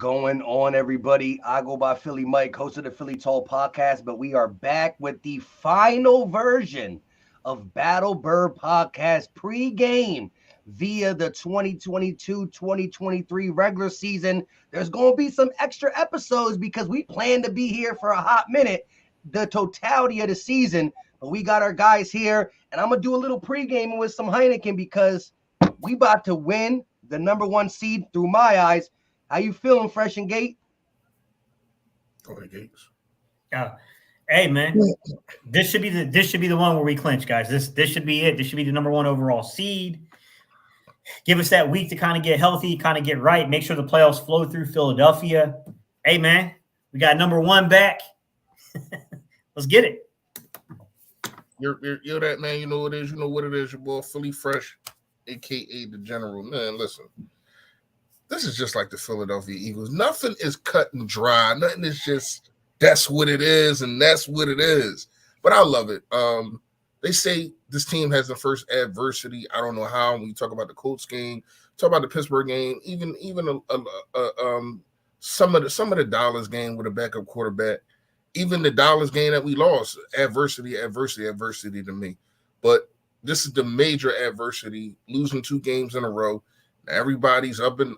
going on, everybody? I go by Philly Mike, host of the Philly Tall podcast, but we are back with the final version of Battle Bird Podcast pregame via the 2022-2023 regular season. There's going to be some extra episodes because we plan to be here for a hot minute, the totality of the season, but we got our guys here, and I'm going to do a little pregame with some Heineken because we about to win the number one seed through my eyes. How you feeling, Fresh and Gate? Go ahead, Gates. Hey man, this should be the one where we clinch, guys. This should be it. This should be the number one overall seed. Give us that week to kind of get healthy, kind of get right, make sure the playoffs flow through Philadelphia. Hey man, we got number one back. Let's get it. You're that man. You know what it is. You know what it is. Your boy Philly Fresh, aka the General. Man, listen. This is just like the Philadelphia Eagles. Nothing is cut and dry. Nothing is just that's what it is and that's what it is. But I love it. They say this team has the first adversity. I don't know how. When you talk about the Colts game, talk about the Pittsburgh game, even some of the Dallas game with a backup quarterback, even the Dallas game that we lost. Adversity to me. But this is the major adversity. Losing 2 games in a row. Everybody's up in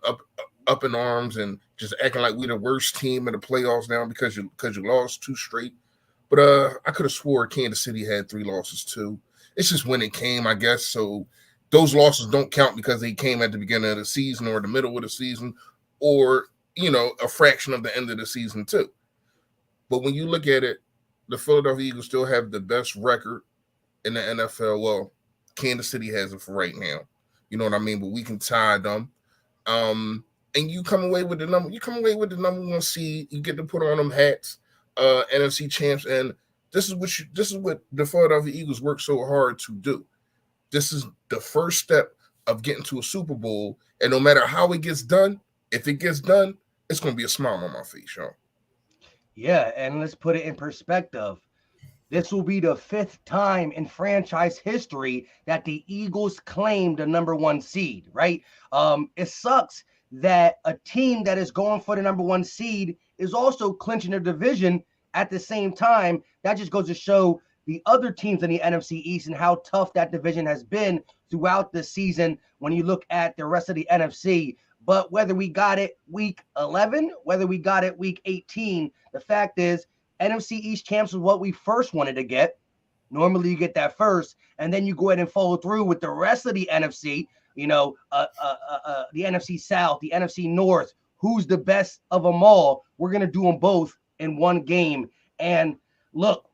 arms and just acting like we're the worst team in the playoffs now because you lost 2 straight. But I could have swore Kansas City had 3 losses too. It's just when it came, I guess. So those losses don't count because they came at the beginning of the season or the middle of the season or, a fraction of the end of the season too. But when you look at it, the Philadelphia Eagles still have the best record in the NFL. Well, Kansas City has it for right now. You know what I mean? But we can tie them. And you come away with the number one seed. You get to put on them hats, NFC champs. And this is what the Philadelphia Eagles work so hard to do. This is the first step of getting to a Super Bowl. And no matter how it gets done, if it gets done, it's going to be a smile on my face, y'all. Yeah, and let's put it in perspective. This will be the 5th time in franchise history that the Eagles claimed the number one seed, right? It sucks that a team that is going for the number one seed is also clinching a division at the same time. That just goes to show the other teams in the NFC East and how tough that division has been throughout the season when you look at the rest of the NFC. But whether we got it week 11, whether we got it week 18, the fact is, NFC East champs was what we first wanted to get. Normally you get that first, and then you go ahead and follow through with the rest of the NFC, the NFC South, the NFC North, who's the best of them all. We're going to do them both in one game. And look,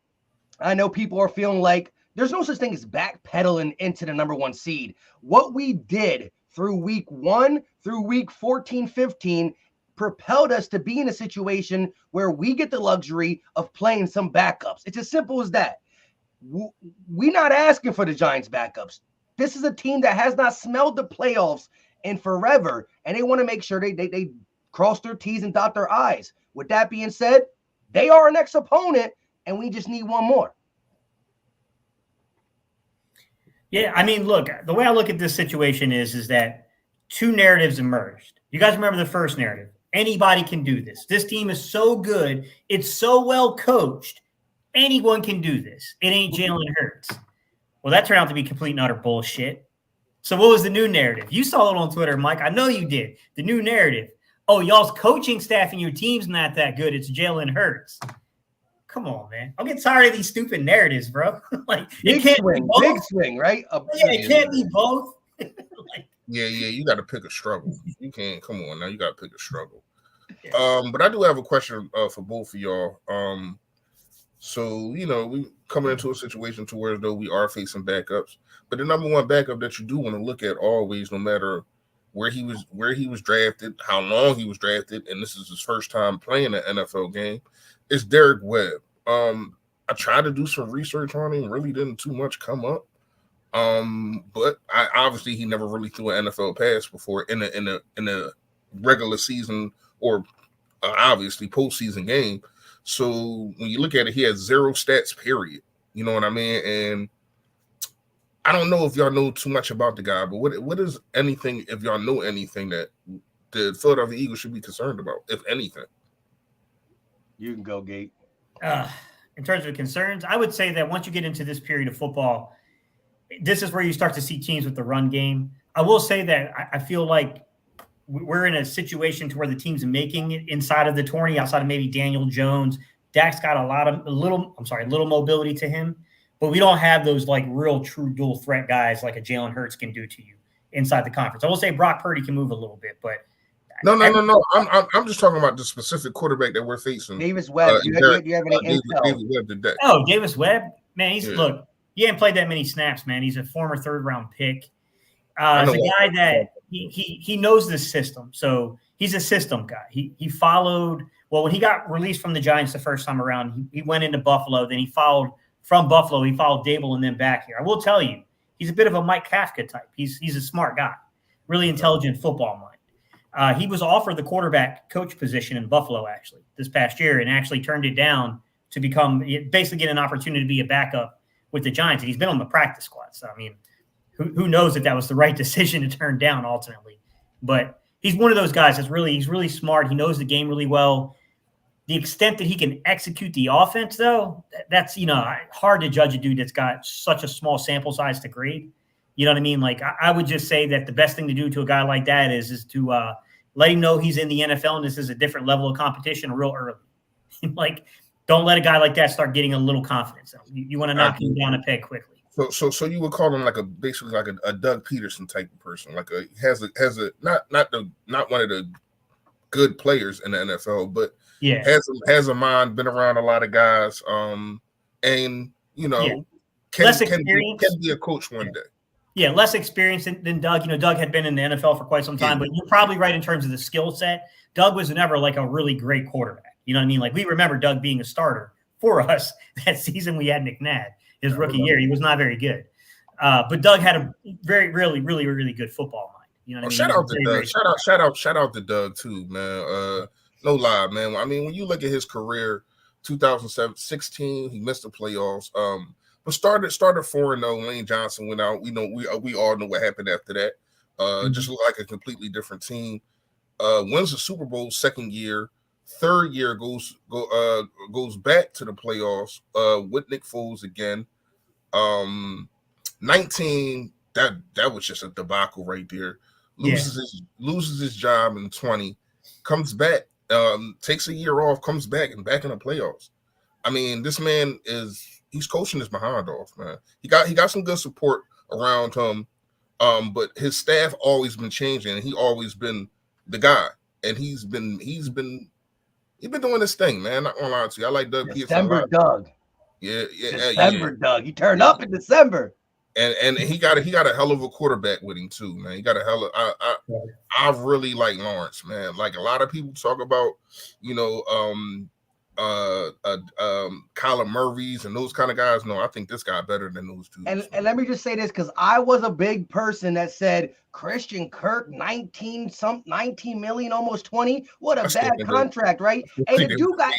I know people are feeling like there's no such thing as backpedaling into the number one seed. What we did through week 1 through week 14, 15 propelled us to be in a situation where we get the luxury of playing some backups. It's as simple as that. We're not asking for the Giants backups. This is a team that has not smelled the playoffs in forever, and they want to make sure they cross their T's and dot their I's. With that being said, they are our next opponent, and we just need one more. Yeah, I mean, look, the way I look at this situation is that 2 narratives emerged. You guys remember the first narrative? Anybody can do this. This team is so good. It's so well coached. Anyone can do this. It ain't Jalen Hurts. Well, that turned out to be complete and utter bullshit. So what was the new narrative? You saw it on Twitter, Mike. I know you did. The new narrative. Oh, y'all's coaching staff and your team's not that good. It's Jalen Hurts. Come on, man. I'm getting tired of these stupid narratives, bro. Big swing, right? It can't be both. Yeah, you got to pick a struggle. You can't. Come on now, you got to pick a struggle. But I do have a question for both of y'all. So we coming into a situation to where though we are facing backups, but the number one backup that you do want to look at always, no matter where he was drafted, how long he was drafted, and this is his first time playing an NFL game, is Derek Webb. I tried to do some research on him, really didn't too much come up. But obviously he never really threw an NFL pass before in a regular season or obviously postseason game. So when you look at it, he has 0 stats, period. You know what I mean? And I don't know if y'all know too much about the guy, but what is anything, if y'all know anything that the Philadelphia Eagles should be concerned about, if anything? You can go, Gate. In terms of concerns, I would say that once you get into this period of football, this is where you start to see teams with the run game. I will say that I feel like we're in a situation to where the team's making it inside of the 20, outside of maybe Daniel Jones. Dak's got little mobility to him, but we don't have those like real true dual threat guys like a Jalen Hurts can do to you inside the conference. I will say Brock Purdy can move a little bit, but no. I'm just talking about the specific quarterback that we're facing. Davis Webb. Do you have any intel? Davis Webb today. Oh, Davis Webb, man. Look, he hasn't played that many snaps, man. He's a former 3rd-round pick. He's a guy that he knows the system, so he's a system guy. He followed. Well, when he got released from the Giants the first time around, he went into Buffalo. Then he followed from Buffalo. He followed Dable and then back here. I will tell you, he's a bit of a Mike Kafka type. He's a smart guy, really intelligent football mind. He was offered the quarterback coach position in Buffalo actually this past year, and actually turned it down to basically get an opportunity to be a backup with the Giants. And he's been on the practice squad. So I mean, who knows if that was the right decision to turn down ultimately? But he's one of those guys he's really smart. He knows the game really well. The extent that he can execute the offense, though, that's hard to judge a dude that's got such a small sample size to grade. You know what I mean? Like I would just say that the best thing to do to a guy like that is to let him know he's in the NFL and this is a different level of competition real early. Like, don't let a guy like that start getting a little confidence. You want to knock him down a peg quickly. So you would call him basically like a Doug Peterson type of person, like has a not one of the good players in the NFL, but has a mind, been around a lot of guys, and can be a coach one day. Yeah, less experience than Doug. Doug had been in the NFL for quite some time, but you're probably right in terms of the skill set. Doug was never like a really great quarterback. You know what I mean? Like we remember Doug being a starter for us that season we had McNabb. His rookie year, he was not very good. But Doug had a very, really, really, really good football mind. You know what I mean? Shout out to Doug. Shout out to Doug too, man. No lie, man. I mean, when you look at his career, 2016, he missed the playoffs. But started 4-0. Lane Johnson went out. We all know what happened after that. Just looked like a completely different team. Wins the Super Bowl second year. Third year goes back to the playoffs with Nick Foles again. 19, that was just a debacle right there. Loses his job in 20, comes back, takes a year off, comes back and back in the playoffs. I mean, this man he's coaching his behind off, man. He got some good support around him, but his staff always been changing, and he always been the guy, and he's been doing this thing, man. Not gonna lie to you. I like Doug Peterson. December Doug. December Doug. He turned up in December. And he got a hell of a quarterback with him too, man. He got a hell of I really like Lawrence, man. Like a lot of people talk about, Kyler Murray's and those kind of guys. No, I think this guy better than those two. And let me just say this, because I was a big person that said Christian Kirk, 19 million, almost 20. What a bad contract, right? Hey, the dude got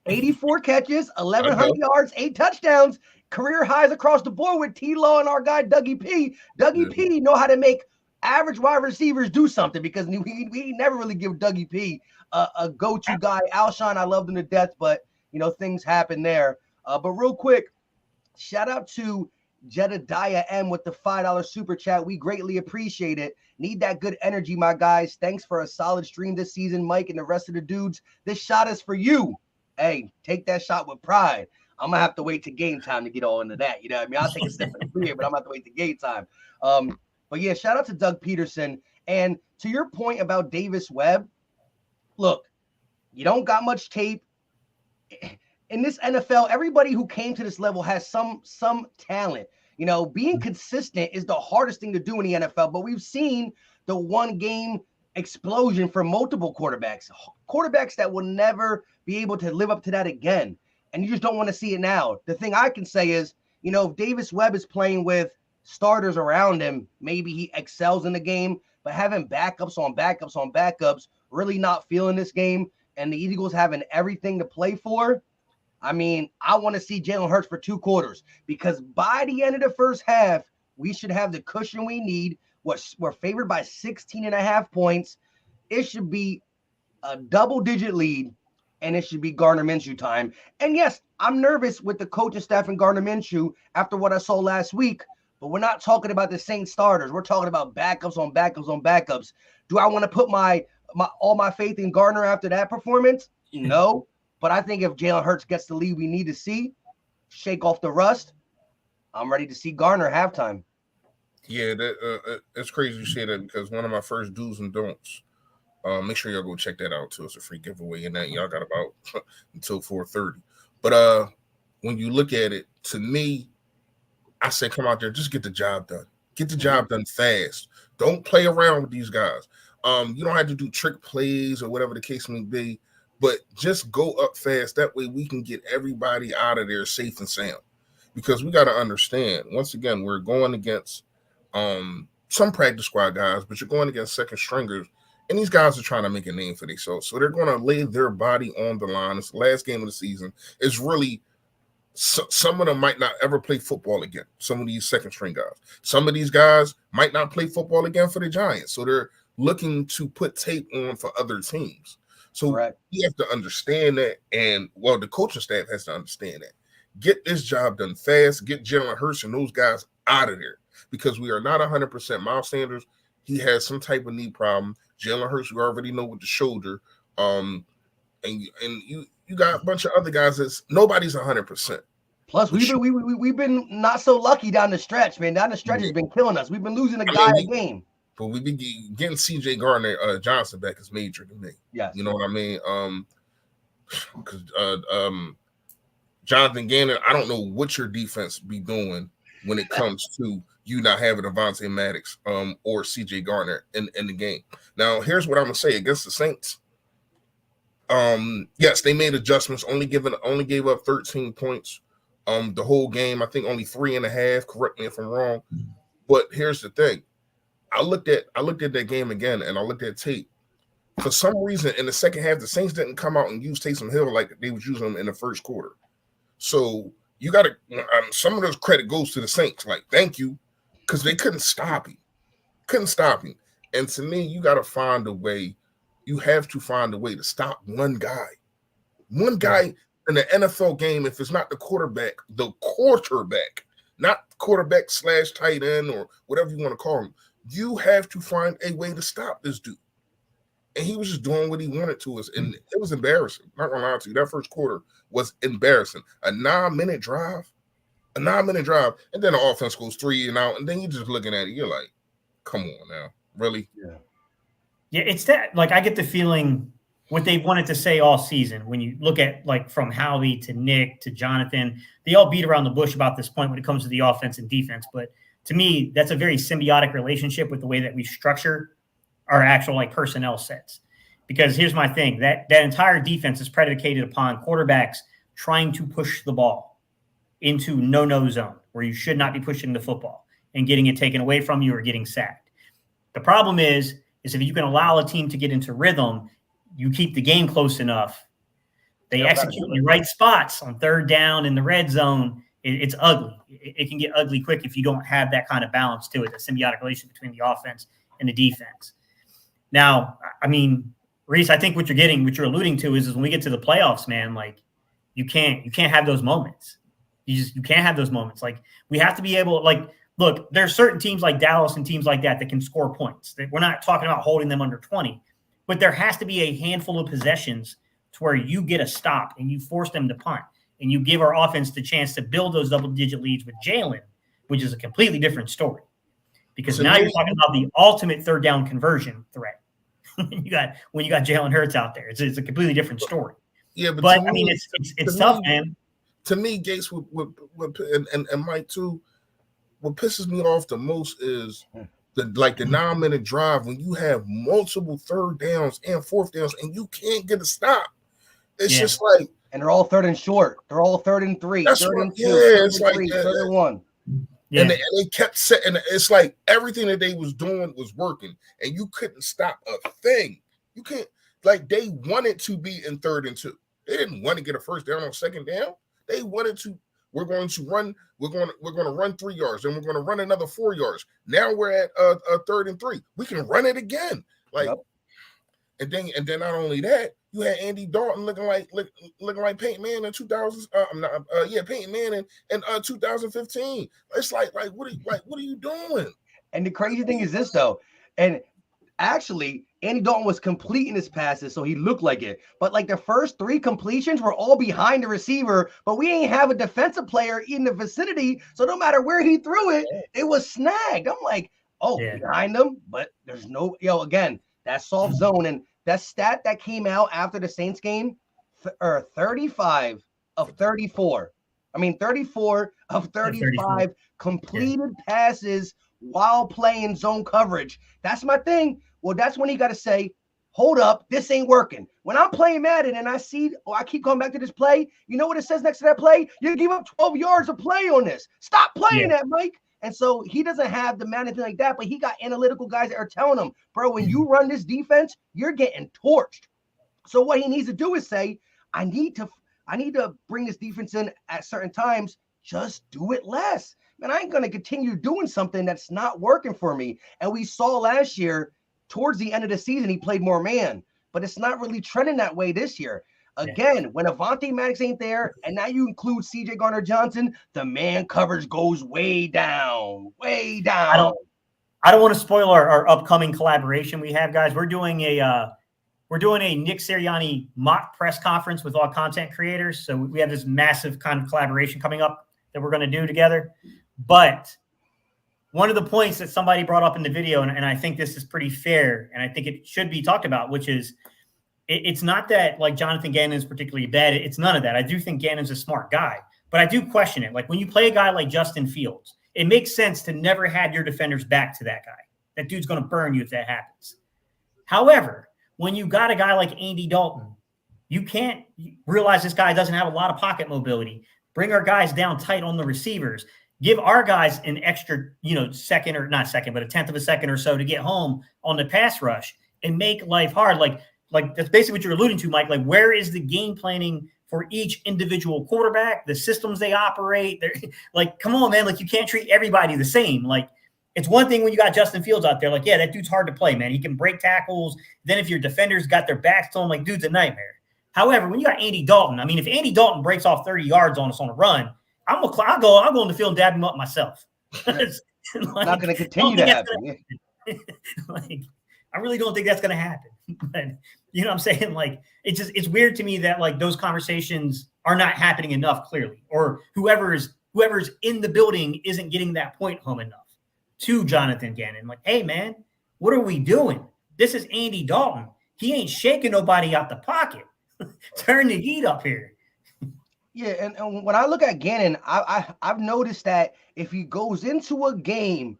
84 catches, 1,100 yards, 8 touchdowns, career highs across the board with T-Law and our guy Dougie P. Dougie P know how to make average wide receivers do something, because we never really give Dougie P a go-to guy. Alshon, I loved him to death, but things happen there. But real quick, shout out to Jedediah M with the $5 super chat. We greatly appreciate it. Need that good energy, my guys. Thanks for a solid stream this season, Mike and the rest of the dudes. This shot is for you. Hey, take that shot with pride. I'm gonna have to wait to game time to get all into that. You know what I mean? I'll take a sip of the beer, but I'm gonna have to wait to game time. But yeah, shout out to Doug Peterson. And to your point about Davis Webb, look, you don't got much tape. In this NFL, everybody who came to this level has some talent. Being consistent is the hardest thing to do in the NFL, but we've seen the one game explosion for multiple quarterbacks that will never be able to live up to that again. And you just don't want to see it now. The thing I can say is, if Davis Webb is playing with starters around him, maybe he excels in the game, but having backups on backups on backups, really not feeling this game, and the Eagles having everything to play for, I mean, I want to see Jalen Hurts for 2 quarters, because by the end of the first half, we should have the cushion we need. We're favored by 16.5 points. It should be a double-digit lead, and it should be Gardner Minshew time. And yes, I'm nervous with the coaching staff and Gardner Minshew after what I saw last week, but we're not talking about the Saints starters. We're talking about backups on backups on backups. Do I want to put my all my faith in Gardner after that performance? No. But I think if Jalen Hurts gets the lead we need to see, shake off the rust, I'm ready to see Gardner halftime. Yeah, it's crazy you say that because one of my first do's and don'ts. Make sure y'all go check that out too. It's a free giveaway, and that y'all got about until 4:30. But when you look at it, to me, I say come out there, just get the job done. Get the job done fast. Don't play around with these guys. You don't have to do trick plays or whatever the case may be, but just go up fast. That way we can get everybody out of there safe and sound. Because we got to understand, once again, we're going against some practice squad guys, but you're going against second stringers, and these guys are trying to make a name for themselves. So they're going to lay their body on the line. It's the last game of the season. It's really some of them might not ever play football again. Some of these second string guys. Some of these guys might not play football again for the Giants. So they're looking to put tape on for other teams. So you have to understand that, and well, the coaching staff has to understand that. Get this job done fast. Get Jalen Hurts and those guys out of there because we are not 100%. Miles Sanders, he has some type of knee problem. Jalen Hurts, we already know with the shoulder. And you got a bunch of other guys that's nobody's 100%. Plus, we've been not so lucky down the stretch, man. Down the stretch has been killing us. We've been losing a guy a game. But we be getting C.J. Gardner Johnson back is major to me. Yes. You know what I mean? Because Jonathan Gannon, I don't know what your defense be doing when it comes to you not having Avonte Maddox or C.J. Gardner in the game. Now, here's what I'm gonna say against the Saints. Yes, they made adjustments. Only gave up 13 points. The whole game, I think only 3.5. Correct me if I'm wrong. But here's the thing. I looked at that game again, and I looked at tape. For some reason, in the second half, the Saints didn't come out and use Taysom Hill like they was using him in the first quarter. So you got to some of those credit goes to the Saints. Like, thank you, because they couldn't stop him. And to me, you got to find a way. You have to find a way to stop one guy. One guy in the NFL game, if it's not the quarterback, not quarterback / tight end or whatever you want to call him. You have to find a way to stop this dude. And he was just doing what he wanted to us. And it was embarrassing. Not going to lie to you. That first quarter was embarrassing. A 9-minute drive. And then the offense goes 3 and out. And then you're just looking at it. You're like, come on now. Really? Yeah, it's that. Like, I get the feeling what they wanted to say all season. When you look at, like, from Howie to Nick to Jonathan, they all beat around the bush about this point when it comes to the offense and defense. But to me, that's a very symbiotic relationship with the way that we structure our actual like personnel sets. Because here's my thing, that entire defense is predicated upon quarterbacks trying to push the ball into no zone where you should not be pushing the football and getting it taken away from you or getting sacked. The problem is if you can allow a team to get into rhythm, you keep the game close enough, they execute in the right spots on third down in the red zone. It's ugly. It can get ugly quick if you don't have that kind of balance to it, the symbiotic relationship between the offense and the defense. Now, I mean, Reese, I think what you're alluding to is when we get to the playoffs, man, like you can't have those moments. You can't have those moments. Like we have to be able, like, look, there's certain teams like Dallas and teams like that can score points. We're not talking about holding them under 20, but there has to be a handful of possessions to where you get a stop and you force them to punt. And you give our offense the chance to build those double-digit leads with Jalen, which is a completely different story. Because now you're talking about the ultimate third down conversion threat. when you got Jalen Hurts out there, it's a completely different story. Yeah, but I mean, it's tough, man. To me, Gates, and Mike too. What pisses me off the most is the 9-minute drive when you have multiple third downs and fourth downs and you can't get a stop. It's just like. And they're all third and short. They're all 3rd and 3. That's 3rd right. and 2. Yeah, it's like 3rd and 1. Yeah. And they kept setting. It's like everything that they was doing was working, and you couldn't stop a thing. You can't. Like they wanted to be in 3rd and 2. They didn't want to get a first down on 2nd down. They wanted to We're going to run 3 yards, and we're going to run another 4 yards. Now we're at 3rd and 3. We can run it again. Like, and then not only that, you had Andy Dalton looking like Peyton Manning in 2000. Peyton Manning in 2015. It's like what are you doing? And the crazy thing is this though, and actually, Andy Dalton was completing his passes, so he looked like it. But like the first 3 completions were all behind the receiver, but we ain't have a defensive player in the vicinity. So no matter where he threw it, it was snagged. I'm like, behind them, but there's no, again, that soft zone. And that stat that came out after the Saints game, 35 of 34. 34 of 35 completed passes while playing zone coverage. That's my thing. Well, that's when you got to say, hold up, this ain't working. When I'm playing Madden and I keep going back to this play, you know what it says next to that play? You give up 12 yards of play on this. Stop playing that, Mike. And so he doesn't have the Madden thing like that, but he got analytical guys that are telling him, bro, when you run this defense, you're getting torched. So what he needs to do is say, I need to bring this defense in at certain times. Just do it less. Man, I ain't going to continue doing something that's not working for me. And we saw last year, towards the end of the season, he played more man, but it's not really trending that way this year. Again, when Avonte Maddox ain't there, and now you include C.J. Gardner-Johnson, the man coverage goes way down, way down. I don't want to spoil our upcoming collaboration we have, guys. We're doing a Nick Sirianni mock press conference with all content creators. So we have this massive kind of collaboration coming up that we're going to do together. But one of the points that somebody brought up in the video, and I think this is pretty fair, and I think it should be talked about, which is it's not that like Jonathan Gannon is particularly bad. It's none of that. I do think Gannon's a smart guy, but I do question it. Like when you play a guy like Justin Fields, it makes sense to never have your defenders back to that guy. That dude's going to burn you if that happens. However, when you got a guy like Andy Dalton, you can't realize this guy doesn't have a lot of pocket mobility. Bring our guys down tight on the receivers. Give our guys an extra, second or not second, but a 1/10 of a second or so to get home on the pass rush and make life hard. Like that's basically what you're alluding to, Mike. Like, where is the game planning for each individual quarterback, the systems they operate? Like, come on, man. Like, you can't treat everybody the same. Like, it's one thing when you got Justin Fields out there. Like, yeah, that dude's hard to play, man. He can break tackles. Then if your defenders got their backs to him, like, dude's a nightmare. However, when you got Andy Dalton, if Andy Dalton breaks off 30 yards on us on a run, I'll go on the field and dab him up myself. It's not going to continue to happen. I really don't think that's going to happen. But you know what I'm saying? Like, it's weird to me that like those conversations are not happening enough clearly, or whoever's in the building isn't getting that point home enough to Jonathan Gannon. Like, hey man, what are we doing? This is Andy Dalton. He ain't shaking nobody out the pocket. Turn the heat up here. Yeah, and when I look at Gannon, I've noticed that if he goes into a game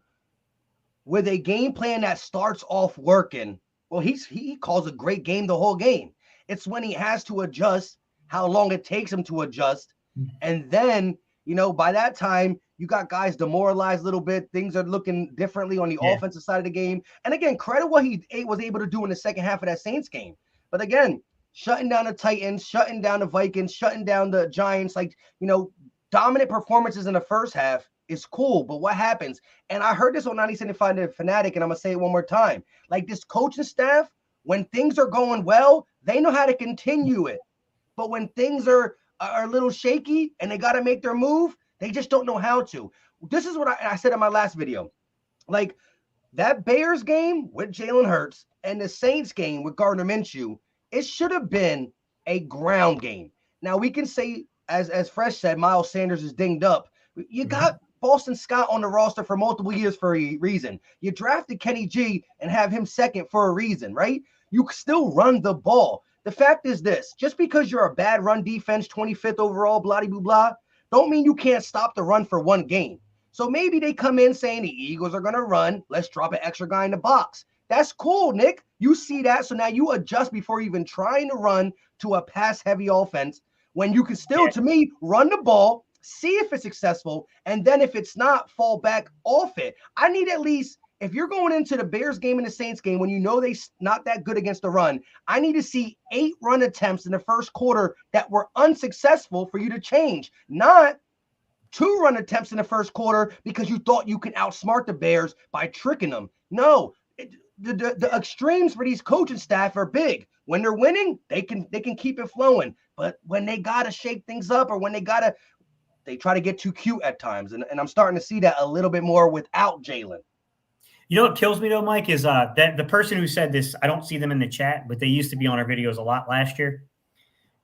with a game plan that starts off working, well, he calls a great game the whole game. It's when he has to adjust, how long it takes him to adjust. And then, by that time, you got guys demoralized a little bit. Things are looking differently on the offensive side of the game. And again, credit what he was able to do in the second half of that Saints game. But again, shutting down the Titans, shutting down the Vikings, shutting down the Giants, dominant performances in the first half is cool. But what happens? And I heard this on 97.5 The Fanatic, and I'm going to say it one more time. Like, this coaching staff, when things are going well, they know how to continue it. But when things are a little shaky and they got to make their move, they just don't know how to. This is what I said in my last video. Like, that Bears game with Jalen Hurts and the Saints game with Gardner Minshew, it should have been a ground game. Now, we can say, as Fresh said, Miles Sanders is dinged up. You got Boston Scott on the roster for multiple years for a reason. You drafted Kenny G and have him second for a reason, right? You still run the ball. The fact is this, just because you're a bad run defense, 25th overall, blah-de-blah, don't mean you can't stop the run for one game. So maybe they come in saying the Eagles are going to run. Let's drop an extra guy in the box. That's cool, Nick. You see that. So now you adjust before even trying to run to a pass-heavy offense when you can still, to me, run the ball, see if it's successful, and then if it's not, fall back off it. I need at least, if you're going into the Bears game and the Saints game when you know they're not that good against the run, I need to see 8 run attempts in the first quarter that were unsuccessful for you to change. Not 2 run attempts in the first quarter because you thought you could outsmart the Bears by tricking them. No, the extremes for these coaching staff are big. When they're winning, they can keep it flowing. But when they gotta shake things up, or when they try to get too cute at times. And I'm starting to see that a little bit more without Jalen. You know what kills me though, Mike, is that the person who said this, I don't see them in the chat, but they used to be on our videos a lot last year.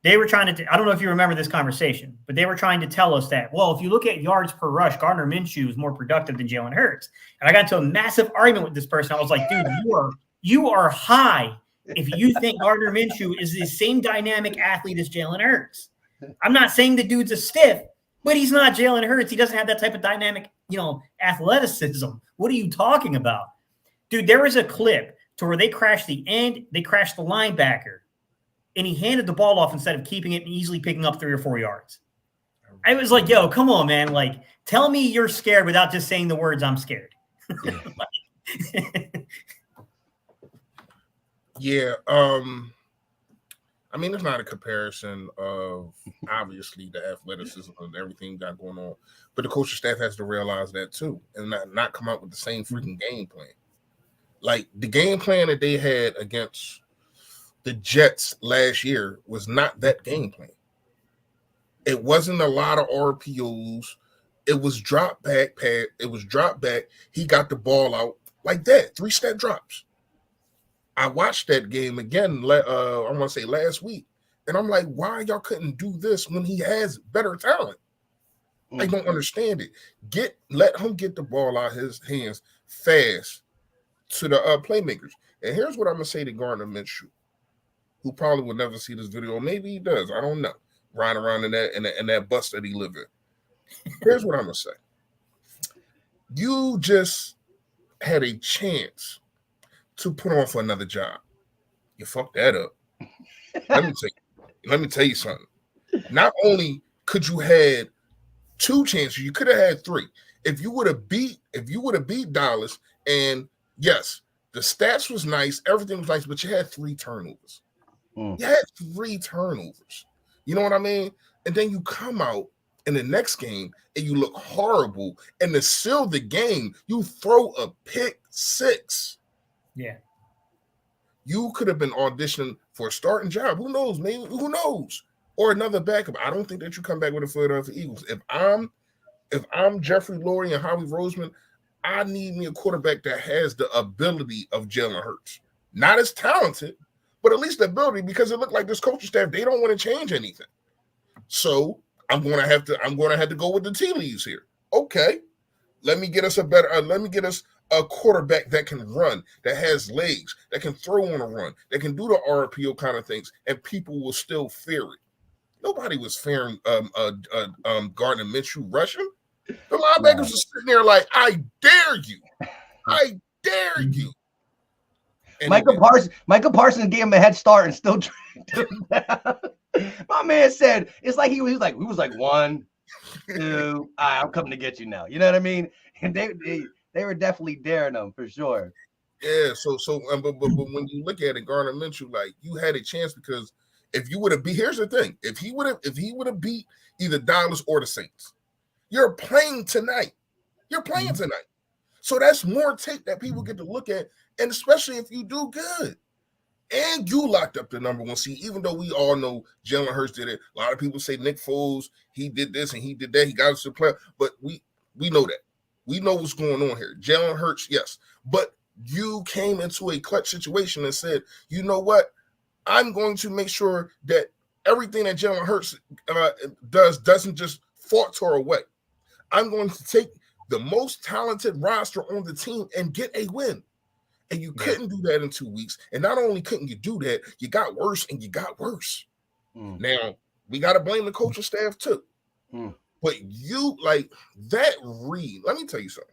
They were trying to, I don't know if you remember this conversation, but they were trying to tell us that, well, if you look at yards per rush, Gardner Minshew is more productive than Jalen Hurts. And I got into a massive argument with this person. I was like, dude, you are high if you think Gardner Minshew is the same dynamic athlete as Jalen Hurts. I'm not saying the dude's a stiff, but he's not Jalen Hurts. He doesn't have that type of dynamic, athleticism. What are you talking about? Dude, there was a clip to where they crashed the linebacker, and he handed the ball off instead of keeping it and easily picking up 3 or 4 yards. I was like, yo, come on, man. Like, tell me you're scared without just saying the words, I'm scared. Yeah. I mean, it's not a comparison of obviously the athleticism and everything we got going on, but the coaching staff has to realize that too, and not come up with the same freaking game plan. Like the game plan that they had against the Jets last year was not that game plan. It wasn't a lot of RPOs. It was drop back pad. It was drop back. He got the ball out like that, 3-step drops. I watched that game again, I want to say last week, and I'm like, why y'all couldn't do this when he has better talent? I don't understand it. Let him get the ball out of his hands fast to the playmakers. And here's what I'm going to say to Gardner Minshew, who probably will never see this video. Maybe he does. I don't know. Riding around in that bus that he live in. Here's what I'm going to say. You just had a chance to put on for another job. You fucked that up. Let me tell you something. Not only could you had 2 chances, you could have had 3. If you would have beat Dallas, and yes, the stats was nice, everything was nice, but you had 3 turnovers. You had 3 turnovers. You know what I mean? And then you come out in the next game and you look horrible, and to seal the game, you throw a pick 6. Yeah. You could have been auditioning for a starting job. Who knows? Maybe, who knows? Or another backup. I don't think that you come back with the Philadelphia Eagles. If I'm Jeffrey Lurie and Howie Roseman, I need me a quarterback that has the ability of Jalen Hurts. Not as talented, but at least the ability, because it looked like this coaching staff, they don't want to change anything. So I'm gonna have to go with the tea leaves here. Okay. Let me get us a quarterback that can run, that has legs, that can throw on a run, that can do the RPO kind of things, and people will still fear it. Nobody was fearing Gardner Minshew rushing. The linebackers were sitting there like, I dare you. I dare you. And Michael Parsons gave him a head start and still took him down. My man said, it's like we was like 1, 2, I'm coming to get you now. You know what I mean? And they were definitely daring them for sure. Yeah. But when you look at it, Gardner Minshew, like, you had a chance, because if you would have beat, here's the thing: if he would have beat either Dallas or the Saints, you're playing tonight. So that's more tape that people get to look at, and especially if you do good. And you locked up the number 1 seed, even though we all know Jalen Hurts did it. A lot of people say Nick Foles, he did this and he did that. He got us to play, but we know that. We know what's going on here. Jalen Hurts, yes. But you came into a clutch situation and said, you know what? I'm going to make sure that everything that Jalen Hurts doesn't just falter away. I'm going to take the most talented roster on the team and get a win. And you couldn't do that in 2 weeks. And not only couldn't you do that, you got worse and you got worse. Now, we got to blame the coaching staff too. But you, like, that read, let me tell you something.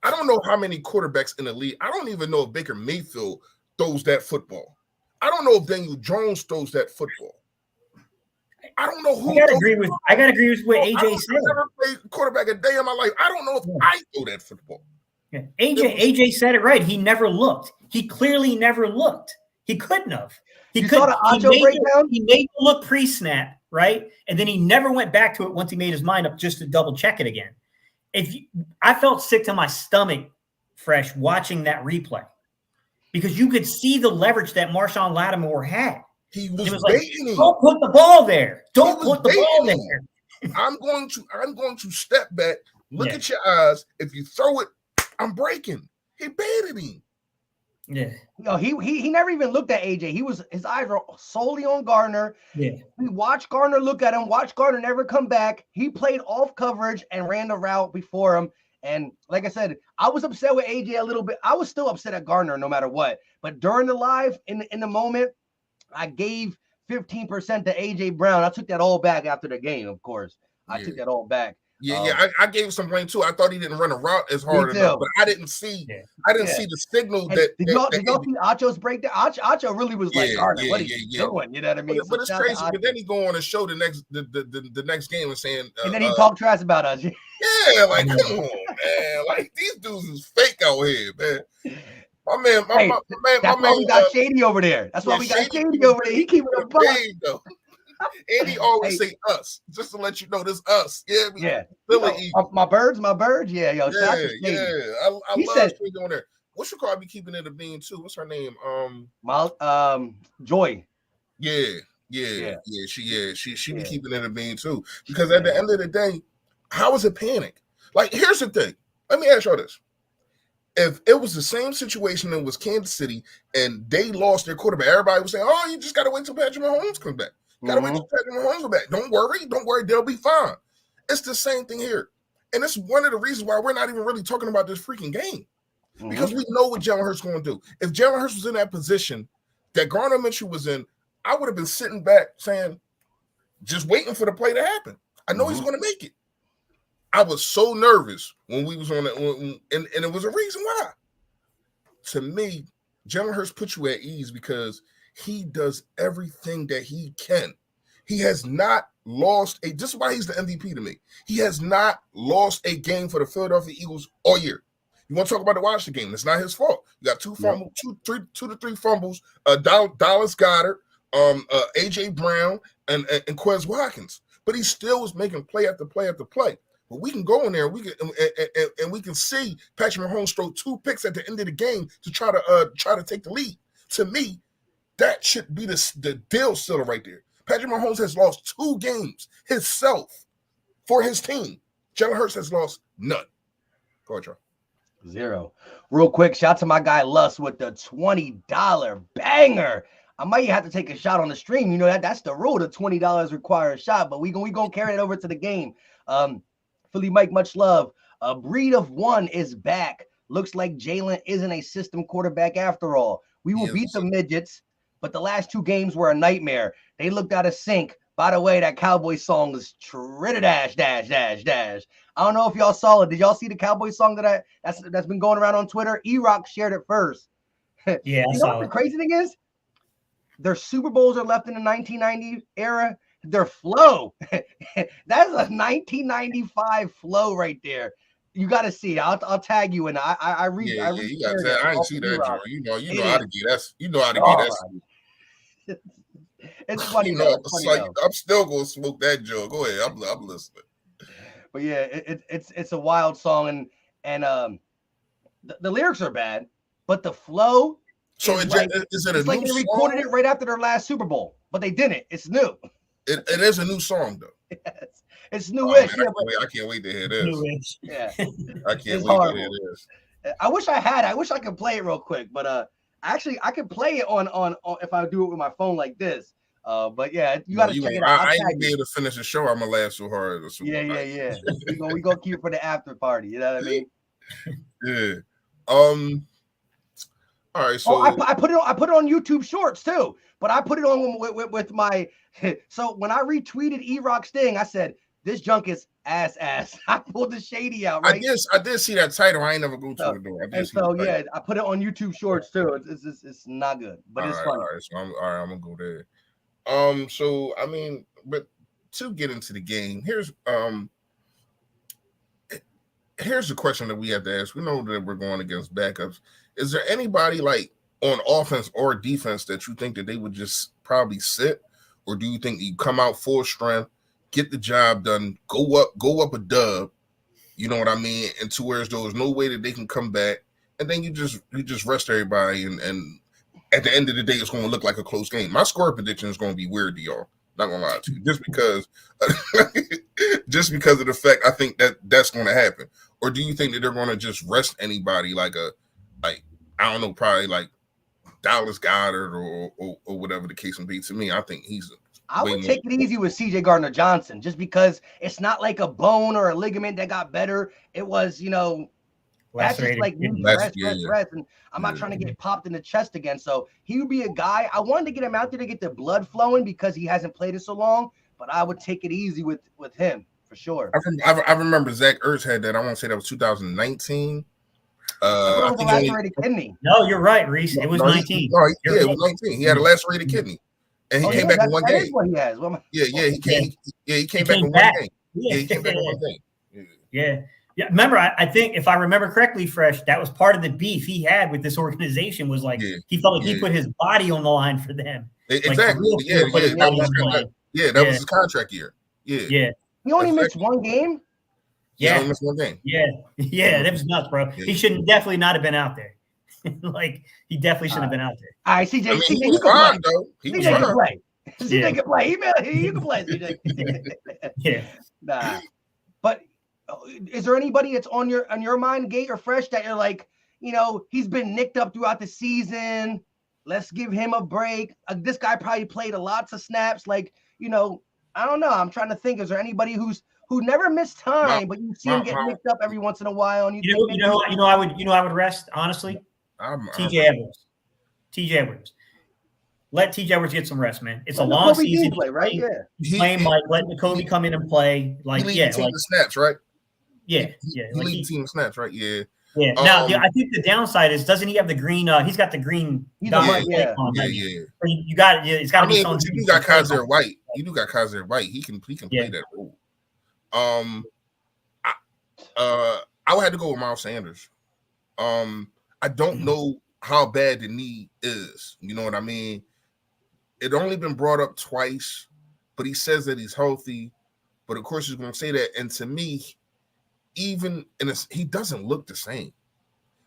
I don't know how many quarterbacks in the league. I don't even know if Baker Mayfield throws that football. I don't know if Daniel Jones throws that football. I don't know who. I gotta agree with what AJ said. I never played quarterback a day in my life. I don't know if I throw that football. Yeah. AJ said it right. He never looked. He clearly never looked. He couldn't have. He made you look pre-snap, right? And then he never went back to it once he made his mind up just to double check it again. I felt sick to my stomach, Fresh, watching that replay because you could see the leverage that Marshawn Lattimore had. He was baiting him. Don't put the ball there. Don't put the ball there. I'm going to step back, look at your eyes. If you throw it, I'm breaking. He baited him. Yeah. No, he never even looked at AJ. His eyes were solely on Gardner. Yeah. We watched Gardner look at him, watched Gardner never come back. He played off coverage and ran the route before him. And like I said, I was upset with AJ a little bit. I was still upset at Gardner no matter what. But during the live, in the moment, I gave 15% to AJ Brown. I took that all back after the game, of course. I took that all back. I gave some blame too. I thought he didn't run a route as hard enough, but I didn't see the signal that. Did y'all see Acho's breakdown? Acho really was like, what are you doing? You know what I mean? But it's crazy. But then he go on a show the next game and saying, and then he talked trash about us. Yeah, like come on, man. Like these dudes is fake out here, man. My man, that's why we got Shady over there. That's why we got Shady over there. He keeping it though. And he always say us, just to let you know this us. Yeah. My birds. Yeah, yo. I love Shady on there. What's your car be keeping it a bean too? What's her name? Joy. Yeah. She be keeping it a bean too. Because at the end of the day, how is it panic? Like, here's the thing. Let me ask y'all this. If it was the same situation and it was Kansas City and they lost their quarterback, everybody was saying, "Oh, you just got to wait till Patrick Mahomes comes back. Got to wait till Patrick Mahomes comes back. Don't worry, they'll be fine." It's the same thing here, and it's one of the reasons why we're not even really talking about this freaking game because we know what Jalen Hurts going to do. If Jalen Hurts was in that position that Gardner Minshew was in, I would have been sitting back saying, just waiting for the play to happen. I know he's going to make it. I was so nervous when we was on that, and it was a reason why. To me, Jalen Hurts puts you at ease because he does everything that he can. He has not lost this is why he's the MVP to me. He has not lost a game for the Philadelphia Eagles all year. You want to talk about the Washington game? It's not his fault. You got two to three fumbles. Dallas Goedert, AJ Brown, and Quez Watkins. But he still was making play after play after play. But we can go in there, we can see Patrick Mahomes throw 2 picks at the end of the game to try to take the lead. To me, that should be the deal sealer right there. Patrick Mahomes has lost 2 games himself for his team. Jalen Hurts has lost none. Go ahead, Charles. 0. Real quick, shout out to my guy Lust with the $20 banger. I might have to take a shot on the stream. You know that's the rule. The $20 require a shot, but we gonna carry it over to the game. Philly Mike, much love. A breed of one is back. Looks like Jalen isn't a system quarterback after all. We will beat the midgets, but the last 2 games were a nightmare. They looked out of sync. By the way, that Cowboy song is dash dash dash dash. I don't know if y'all saw it. Did y'all see the Cowboy song that's been going around on Twitter? E-Rock shared it first. Yeah, you know what the crazy thing is? Their Super Bowls are left in the 1990 era. Their flow. That's a 1995 flow right there. You got to see it. I'll tag you in. I read. Yeah, you got to. I ain't see that, Joe. You know how to get us. You know how to get us. It's funny. I'm still gonna smoke that, Joe. Go ahead. I'm listening. But yeah, it's a wild song, and the lyrics are bad, but the flow. So is it a it's new like they song? recorded it right after their last Super Bowl, but they didn't. It's new. It is a new song though. Yes. It's newish. I can't wait to hear this. Newish. Yeah. I can't wait to hear this. I wish I could play it real quick, but actually I could play it on if I do it with my phone like this. But yeah, you got to check it out. I ain't gonna be able to finish the show. I'm gonna laugh so hard. Yeah. we gonna keep it for the after party. You know what I mean? Yeah. All right. So I put it on YouTube Shorts too. But I put it on with my. So when I retweeted E-Rock's thing, I said this junk is ass. I pulled the Shady out. Right? I did see that title. I ain't never go to it though. I put it on YouTube Shorts too. It's not good, but it's funny. All right, so I'm gonna go there. So I mean, but to get into the game, here's the question that we have to ask. We know that we're going against backups. Is there anybody like on offense or defense that you think that they would just probably sit, or do you think you come out full strength, get the job done, go up a dub, you know what I mean, and to where there's no way that they can come back, and then you just rest everybody, and at the end of the day, it's going to look like a close game. My score prediction is going to be weird to y'all. Not gonna lie to you, just because of the fact I think that's going to happen. Or do you think that they're going to just rest anybody like I don't know, probably like Dallas Goedert or whatever the case may be? To me, I think I would take it easy with CJ Gardner-Johnson, just because it's not like a bone or a ligament that got better. It was, that's just like rest. And I'm not trying to get popped in the chest again. So he would be a guy. I wanted to get him out there to get the blood flowing because he hasn't played it so long. But I would take it easy with him for sure. I remember Zach Ertz had that. I want to say that was 2019. I think lacerated kidney. No, you're right, Reese. It was 19. It was 19. He had a lacerated kidney, and he came back in one game. That's what he has. He came back in one game. Yeah, he came back in one game. Yeah. Remember, I think if I remember correctly, Fresh, that was part of the beef he had with this organization. Was like he felt like he put his body on the line for them. Exactly. Like, that was his contract year. Yeah. He only missed one game. He only missed one game. Yeah, that was nuts, bro. He shouldn't definitely not have been out there. Like he definitely shouldn't have been out there. All right, CJ. He was fine though. CJ can play. CJ can play. You can play, CJ. Yeah. Nah. But is there anybody that's on your mind, Gate or Fresh, that you're like, he's been nicked up throughout the season? Let's give him a break. This guy probably played lots of snaps. Like, I don't know. I'm trying to think. Is there anybody who never missed time, but you see him get nicked up every once in a while? And I would rest honestly. TJ Edwards. Let TJ Edwards get some rest, man. It's a long season, play, right? Yeah. He's playing like letting Jacoby come in and play. Like, the snaps, right? Yeah. He leads team snaps, right? Yeah. Yeah. Now, I think the downside is, doesn't he have the green? He's got the green. Yeah. You got it. It's got to be something. You got Kaiser White. He can play that role. I would have to go with Miles Sanders. I don't know how bad the knee is. You know what I mean? It only been brought up twice, but he says that he's healthy. But of course, he's going to say that. And to me, he doesn't look the same.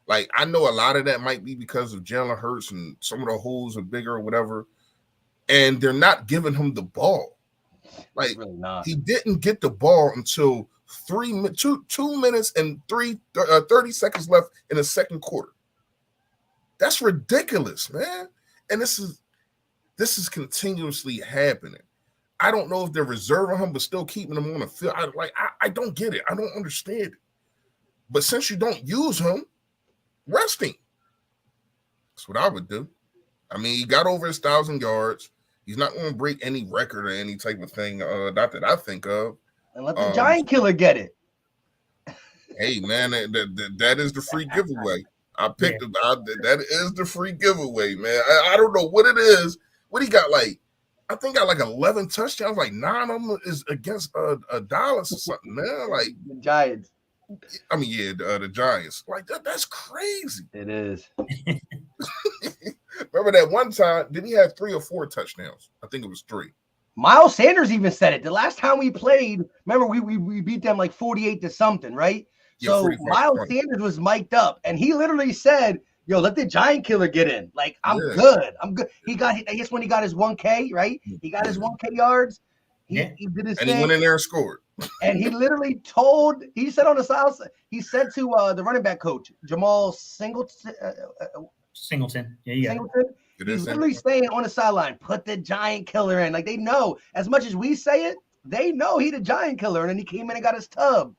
Like, I know a lot of that might be because of Jalen Hurts and some of the holes are bigger or whatever. And they're not giving him the ball. Like, really not. He didn't get the ball until 2 minutes and 30 seconds left in the second quarter. That's ridiculous, man. And this is continuously happening. I don't know if they're reserving him, but still keeping him on the field. I don't get it. I don't understand it. But since you don't use him, rest him. That's what I would do. I mean, he got over his 1,000 yards. He's not going to break any record or any type of thing, not that I think of. And let the Giant Killer get it. Hey, man, that is the free giveaway. I picked him. That is the free giveaway, man. I don't know what it is. What he got, like, I think got like 11 touchdowns, like 9 of them is against Dallas or something, man. Like the Giants. I mean, the Giants. Like that's crazy. It is. Remember that one time? Did he have 3 or 4 touchdowns? I think it was 3. Miles Sanders even said it. The last time we played, remember we beat them like 48 to something, right? Yeah, so Miles Sanders was mic'd up, and he literally said, "Yo, let the Giant Killer get in. Like, I'm good. I'm good." He got, I guess, when he got his 1K, right? He got his 1K yards. He did his thing. And he went in there and scored. And he literally he said on the side, he said to the running back coach, Jamal Singleton. Singleton. Yeah, Singleton. He's literally saying on the sideline, put the Giant Killer in. Like, they know, as much as we say it, they know he the Giant Killer. And then he came in and got his tub.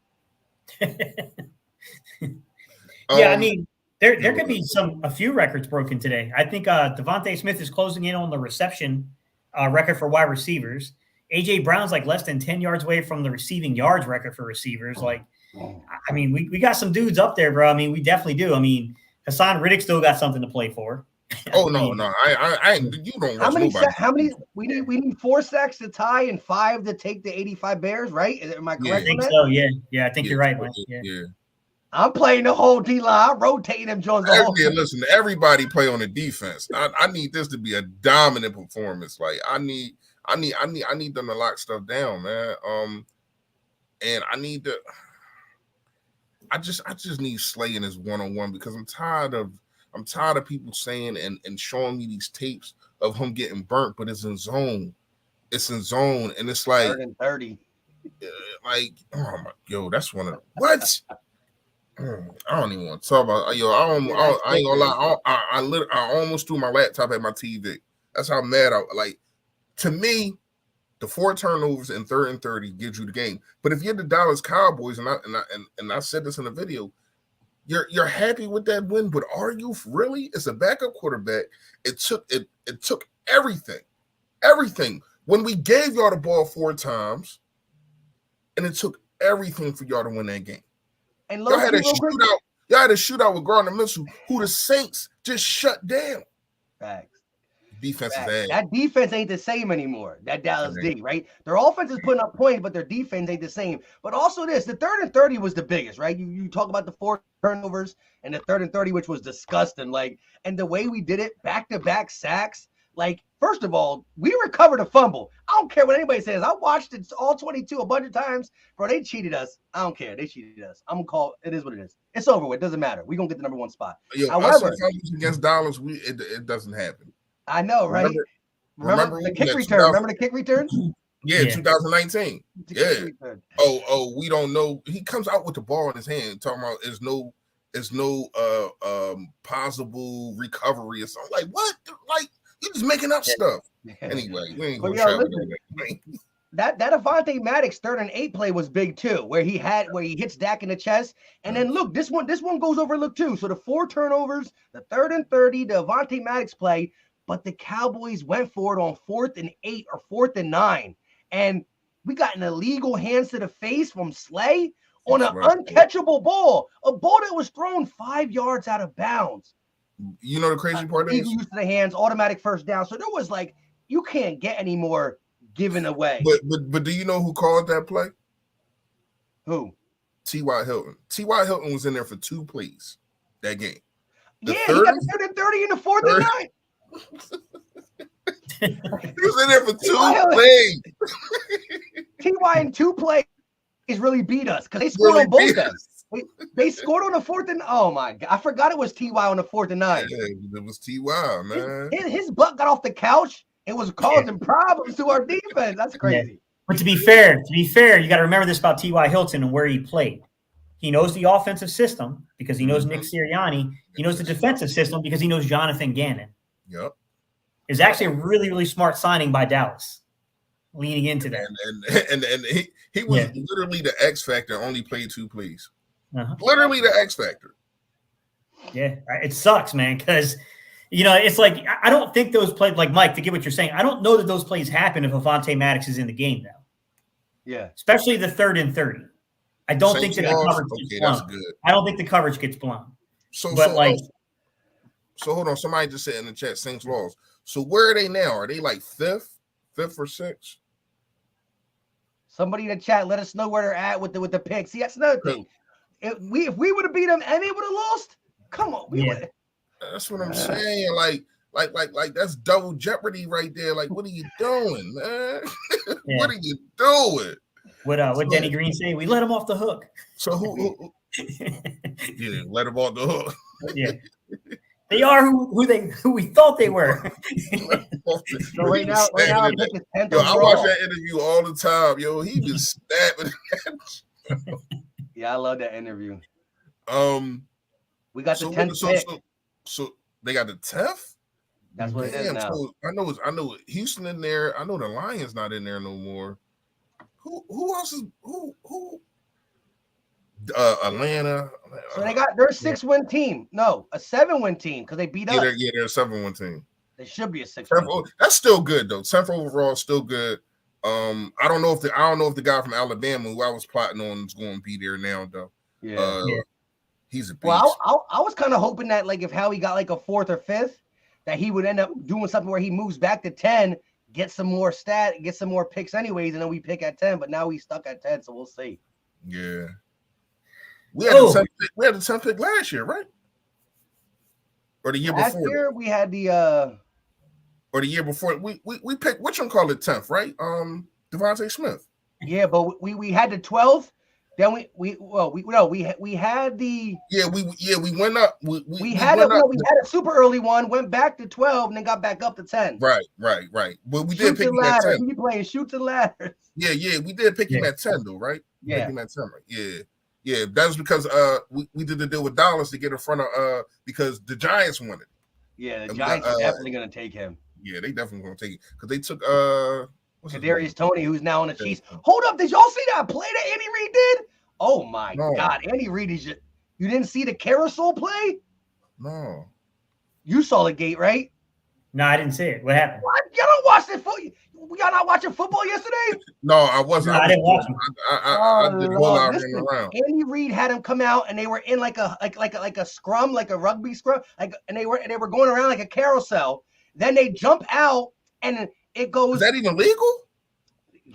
I mean, there could be a few records broken today. I think Devontae Smith is closing in on the reception record for wide receivers. AJ Brown's like less than 10 yards away from the receiving yards record for receivers. Like, I mean, we got some dudes up there, bro. I mean, we definitely do. I mean, Hassan Riddick still got something to play for. Oh no, I you don't. How many? We need 4 sacks to tie and 5 to take the 85 Bears, right? Am I correct? I think so. Yeah. I think you're right, man. Yeah. I'm playing the whole D-line. I'm rotating them Jones. Listen, everybody play on the defense. I need this to be a dominant performance. Like I need I need them to lock stuff down, man. And I just need Slay in his one-on-one because I'm tired of people saying and showing me these tapes of him getting burnt, but it's in zone. It's in zone, and it's like 3rd and 30. Like, oh my, yo, that's one of the, what? I don't even want to talk about. Yo, I ain't gonna lie. I almost threw my laptop at my TV. That's how mad I like. To me, the 4 turnovers in 3rd and 30 gives you the game. But if you're the Dallas Cowboys, and I said this in the video, you're happy with that win. But are you really? It's a backup quarterback. It took everything. When we gave y'all the ball 4 times, and it took everything for y'all to win that game. And y'all had a shootout. Y'all had a shootout with Gardner Minshew, who the Saints just shut down. Facts. Defensive ass. That defense ain't the same anymore. That Dallas D, right? Their offense is putting up points, but their defense ain't the same. But also the 3rd and 30 was the biggest, right? You talk about the 4 turnovers and the 3rd and 30, which was disgusting. Like, and the way we did it, back-to-back sacks. Like, first of all, we recovered a fumble. I don't care what anybody says. I watched it all 22 a bunch of times. Bro, they cheated us. I don't care. They cheated us. I'm going to call it is what it is. It's over with. It doesn't matter. We're going to get the number 1 spot. However, against Dallas, it doesn't happen. I know, right? Remember the kick return? Remember the kick return? Yeah, 2019. Yeah. Oh, we don't know. He comes out with the ball in his hand talking about there's no possible recovery or something. Like, what? Like, you're just making up stuff. Anyway, we ain't gonna that Avonte Maddox 3rd and 8 play was big too, where he hits Dak in the chest. And then look, this one goes overlooked too. So the 4 turnovers, the 3rd and 30, the Avonte Maddox play, but the Cowboys went for it on 4th and 8 or 4th and 9. And we got an illegal hands to the face from Slay on an uncatchable ball, a ball that was thrown 5 yards out of bounds. You know the crazy part is use to the hands, automatic first down. So there was like, you can't get any more given away. But do you know who called that play? Who? T.Y. Hilton. T.Y. Hilton was in there for 2 plays that game. He got the 3rd and 30 in the 4th and 9. He was in there for 2 plays. T.Y. in 2 plays really beat us because they scored on both ends. They scored on the 4th and oh my god, I forgot it was T.Y. on the 4th and 9. Yeah, it was T.Y. man. His butt got off the couch. It was causing problems to our defense. That's crazy. Yeah. But to be fair, you got to remember this about T.Y. Hilton and where he played. He knows the offensive system because he knows Nick Sirianni. He knows the defensive system because he knows Jonathan Gannon. Yep. It's actually a really, really smart signing by Dallas, leaning into that. And he was literally the X factor. Only played 2 plays. Literally the X factor. Yeah, it sucks, man, because it's like I don't think those plays, like Mike, to get what you're saying, I don't know that those plays happen if Avonte Maddox is in the game now. Yeah, especially the 3rd and 30. I don't think that the coverage gets blown. That's good. I don't think the coverage gets blown. So hold on. Somebody just said in the chat, Saints laws. So where are they now? Are they like 5th or 6th? Somebody in the chat, let us know where they're at with the picks. See, that's another thing. If we would have beat them and they would have lost, come on, we would. That's what I'm saying. Like that's double jeopardy right there. Like, what are you doing, man? What are you doing? What Denny Green say? We let him off the hook. So who let him off the hook? Yeah, they are who we thought they were. So right now I'm picking 10th. Yo, I watch that interview all the time. Yo, he been snapping. Yeah, I love that interview. We got the 10th pick. So they got the 10th? That's what it is now. So I know Houston in there. I know the Lions not in there no more. Who else is who? Atlanta. So they're a 6-win team. No, a 7-win team because they beat us. They're a 7-win team. They should be a 6-win. That's still good though. 10th overall, still good. I don't know if the guy from Alabama who I was plotting on is going to be there now though. Yeah. He's a beast. Well, I was kind of hoping that like if Howie got like a 4th or 5th, that he would end up doing something where he moves back to 10, get some more picks anyways, and then we pick at 10. But now he's stuck at 10, so we'll see. Yeah. We had the 10th pick last year, right? Or the year before? Last year we had the or the year before. We picked which one called it 10th, right? Devontae Smith. Yeah, but we had the 12th. Then we had the we went up. We had a super early one, went back to 12, and then got back up to 10. Right. But we did pick him at 10. He playing shoots and ladders. Yeah, we did pick him at 10 though, right? Yeah. Pick him at 10, right? Yeah. That was because we did the deal with Dallas to get in front of because the Giants wanted. Yeah, the Giants are definitely gonna take him. Yeah, they definitely gonna take it because they took Kadarius Toney, who's now on the Chiefs. Hold up, did y'all see that play that Andy Reid did? Oh my God, Andy Reid is just. You didn't see the carousel play? No. You saw the gate, right? No, I didn't see it. What happened? What? Y'all don't watch this football? Y'all not watching football yesterday? No, I wasn't. No, I didn't watch him. I did a whole lot of running around. Andy Reid had him come out, and they were in like a scrum, like a rugby scrum, and they were going around like a carousel. Then they jump out, and it goes. Is that even legal?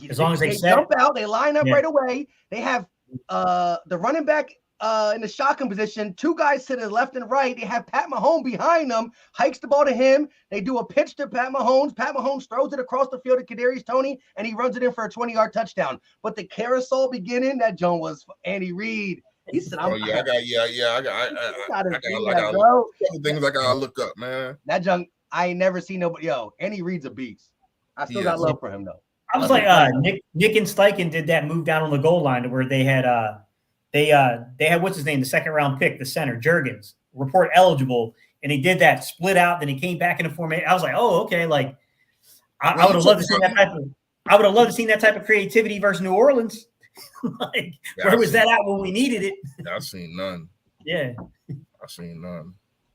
As long as they jump out, they line up right away. They have the running back in the shotgun position, two guys to the left and right. They have Pat Mahomes behind them, hikes the ball to him. They do a pitch to Pat Mahomes. Pat Mahomes throws it across the field to Kadarius Toney, and he runs it in for a 20-yard touchdown. But the carousel beginning, that John was Andy Reid. He said, I got things I gotta look up, man. That junk, I ain't never seen nobody. Yo, Andy Reid's a beast. I still got love for him though. I was like, Nick and Steichen did that move down on the goal line where they had what's his name, the second round pick, the center, Juergens, report eligible, and he did that split out, then he came back in the formation. I was like, oh, okay, like I would have loved to see that type of that type of creativity versus New Orleans. Like, where was that at when we needed it? I've seen none. Yeah. I've seen none.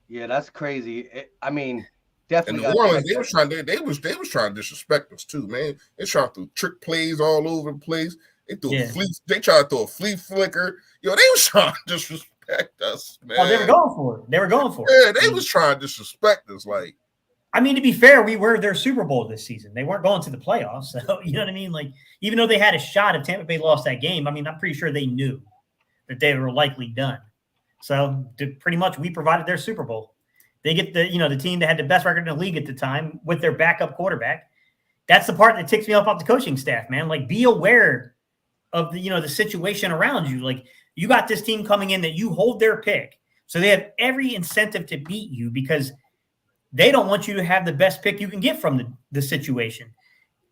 Yeah, that's crazy. I mean, definitely. And New Orleans, they was trying to disrespect us too, man. They trying to do trick plays all over the place. They tried to throw a flea flicker. Yo, they was trying to disrespect us, man. Oh, they were going for it. Yeah, they was trying to disrespect us. Like, I mean, to be fair, we were their Super Bowl this season. They weren't going to the playoffs. So, you know what I mean? Like, even though they had a shot if Tampa Bay lost that game, I mean, I'm pretty sure they knew that they were likely done. So, pretty much, we provided their Super Bowl. They get the team that had the best record in the league at the time with their backup quarterback. That's the part that ticks me off about the coaching staff, man. Like, be aware of the situation around you. Like, you got this team coming in that you hold their pick. So they have every incentive to beat you because they don't want you to have the best pick you can get from the situation.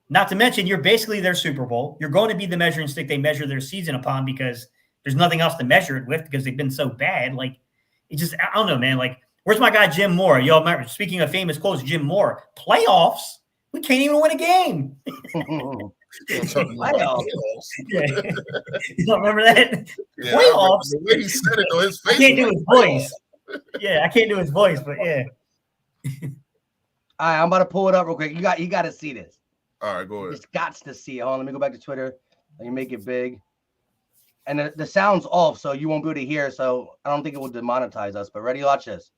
Not to mention, you're basically their Super Bowl. You're going to be the measuring stick they measure their season upon because there's nothing else to measure it with because they've been so bad. Like, it just, I don't know, man. Like, where's my guy Jim Moore? Y'all remember, speaking of famous quotes, Jim Moore, playoffs? We can't even win a game. Playoffs. Yeah. You don't remember that? Yeah, playoffs. The way he said it, though, his face. I can't do his voice. Yeah, I can't do his voice, but yeah. All right, I'm about to pull it up real quick. You got to see this. All right, go ahead. Just got to see it. Hold on, let me go back to Twitter. Let me make it big. And the sound's off, so you won't be able to hear. So I don't think it will demonetize us. But ready, watch this.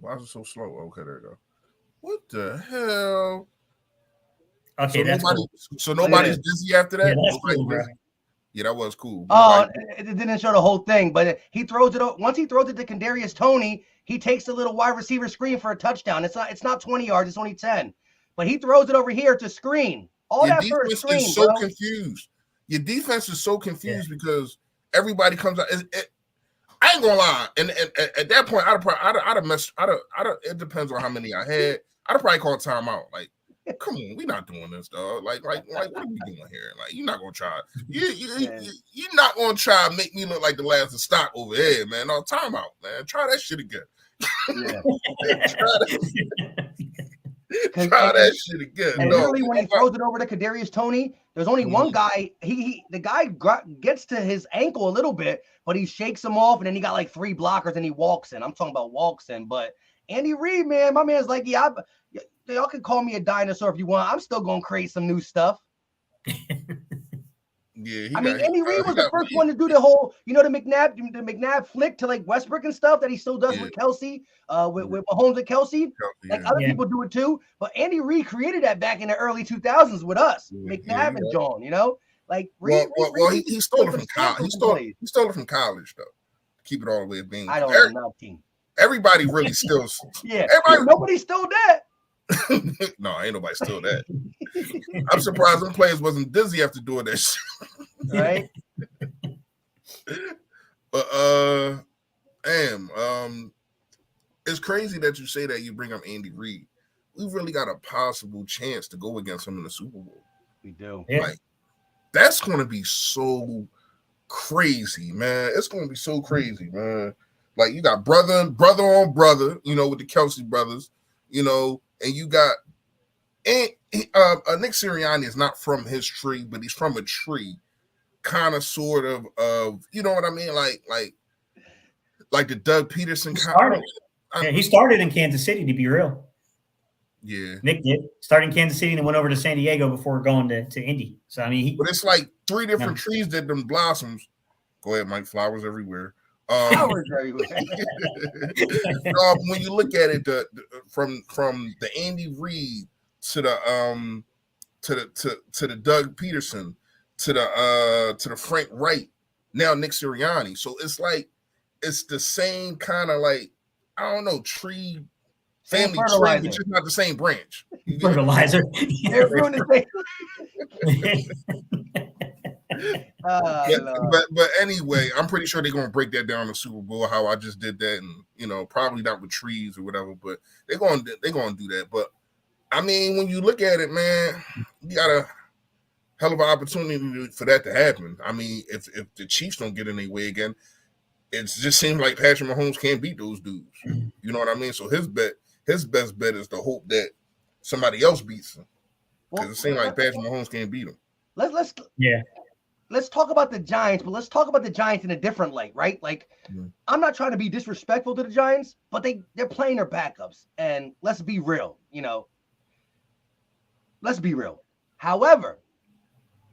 Why is it so slow? Okay, there you go. What the hell? Okay, so nobody's busy after that? Yeah, that's cool, bro. Yeah, that was cool. Oh, it didn't show the whole thing, but he throws it. Once he throws it to Kadarius Toney, he takes a little wide receiver screen for a touchdown. It's not 20 yards, it's only 10. But he throws it over here to screen. All Your that for a screen, is so confused. Your defense is so confused because everybody comes out. I ain't gonna lie, and at that point, I'd have messed. It depends on how many I had. I'd have probably called timeout. Like, come on, we're not doing this, dog. Like, what are we doing here? Like, you're not gonna try. You're not gonna try to make me look like the last of stock over here, man. No, timeout, man. Try that shit again. Yeah. Try that shit again. And literally, when he throws it over to Kadarius Toney, there's only one guy. The guy gets to his ankle a little bit, but he shakes him off, and then he got like 3 blockers, and he walks in. I'm talking about walks in. But Andy Reid, man, my man's like, yeah, y'all can call me a dinosaur if you want. I'm still gonna create some new stuff. Yeah, Andy Reid was the first one to do the whole, the McNabb flick to like Westbrook and stuff that he still does with Kelsey, with Mahomes and Kelsey. Like other people do it too, but Andy Reid created that back in the early 2000s with us, McNabb and John. Like he stole it from college. He stole it from college though. Keep it all the way at being. I don't know, team. Everybody really still. Yeah, Everybody. nobody's still dead. No, ain't nobody still that. I'm surprised them players wasn't dizzy after doing that shit. Right? But it's crazy that you say that. You bring up Andy Reid. We really got a possible chance to go against him in the Super Bowl. We do. Yeah. Like, that's going to be so crazy, man. It's going to be so crazy, man. Like, you got brother on brother, with the Kelsey brothers, and you got Nick Sirianni is not from his tree, but he's from a tree, kind of, sort of, you know what I mean? Like the Doug Peterson kind of. Yeah, he started in Kansas City, to be real. Yeah. Nick did. Started in Kansas City and went over to San Diego before going to Indy. So, I mean, but it's like 3 different trees that them blossoms. Go ahead, Mike. Flowers everywhere. Flowers everywhere. When you look at it, from the Andy Reid to the Doug Peterson to the Frank Wright, now Nick Sirianni. So it's like it's the same kind of, like, I don't know, tree. Family tree, but just not the same branch. Fertilizer. Everyone is but anyway, I'm pretty sure they're gonna break that down in the Super Bowl, how I just did that, and probably not with trees or whatever, but they're gonna do that. But I mean, when you look at it, man, you got a hell of an opportunity for that to happen. I mean, if the Chiefs don't get in their way again, it just seems like Patrick Mahomes can't beat those dudes. You know what I mean? So his best bet is to hope that somebody else beats him, because it seems like Patrick Mahomes can't beat him. Let's talk about the Giants, but let's talk about the Giants in a different light, right? Like, I'm not trying to be disrespectful to the Giants, but they're playing their backups, and let's be real, Let's be real. However,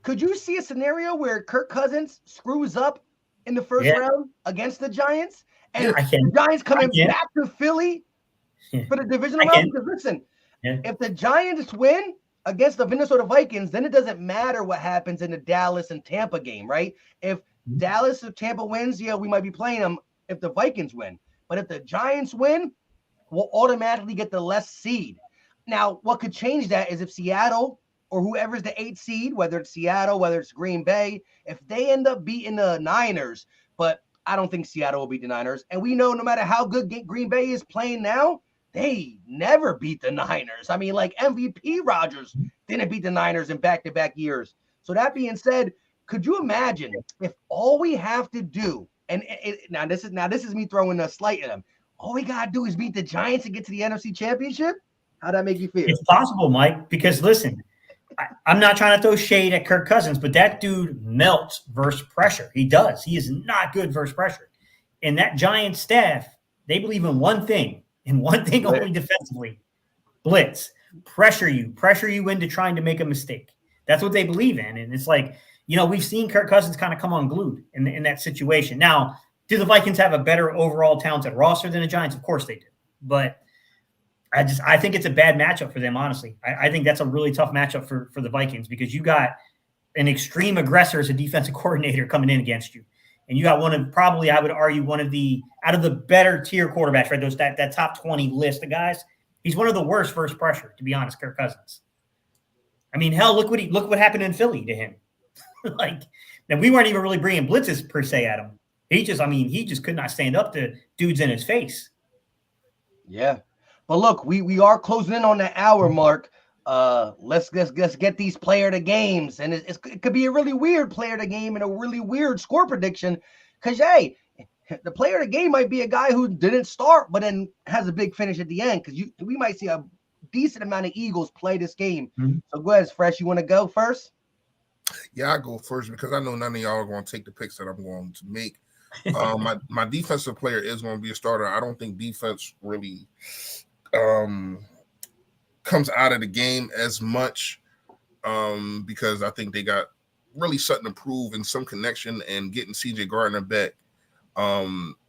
could you see a scenario where Kirk Cousins screws up in the first round against the Giants, and the Giants coming back to Philly for the divisional round? Because listen, if the Giants win against the Minnesota Vikings, then it doesn't matter what happens in the Dallas and Tampa game, right? If Dallas or Tampa wins, we might be playing them if the Vikings win. But if the Giants win, we'll automatically get the less seed. Now, what could change that is if Seattle or whoever's the 8th seed, whether it's Seattle, whether it's Green Bay, if they end up beating the Niners, but I don't think Seattle will beat the Niners. And we know no matter how good Green Bay is playing now, they never beat the Niners. I mean, like, MVP Rodgers didn't beat the Niners in back-to-back years. So that being said, could you imagine if all we have to do, and now this is me throwing a slight at them, all we got to do is beat the Giants and get to the NFC Championship? How'd that make you feel? It's possible, Mike, because listen, I'm not trying to throw shade at Kirk Cousins, but that dude melts versus pressure. He does. He is not good versus pressure. And that Giants staff, they believe in one thing, and one thing only defensively: blitz. Pressure you into trying to make a mistake. That's what they believe in. And it's like, we've seen Kirk Cousins kind of come unglued in that situation. Now, do the Vikings have a better overall talented roster than the Giants? Of course they do. But I think it's a bad matchup for them, honestly. I think that's a really tough matchup for the Vikings, because you got an extreme aggressor as a defensive coordinator coming in against you. And you got one of, probably, I would argue, one of the, out of the better tier quarterbacks, right? That top 20 list of guys. He's one of the worst first pressure, to be honest, Kirk Cousins. I mean, hell, look what happened in Philly to him. And we weren't even really bringing blitzes per se at him. He just could not stand up to dudes in his face. Yeah. But look, we are closing in on the hour mark. Let's get these player to games, and it could be a really weird player to game and a really weird score prediction, because hey, the player to game might be a guy who didn't start but then has a big finish at the end, because we might see a decent amount of Eagles play this game. Mm-hmm. So go ahead, Fresh. You want to go first? Yeah, I go first because I know none of y'all are going to take the picks that I'm going to make. My defensive player is going to be a starter. I don't think defense really comes out of the game as much because I think they got really something to prove and some connection, and getting CJ Gardner back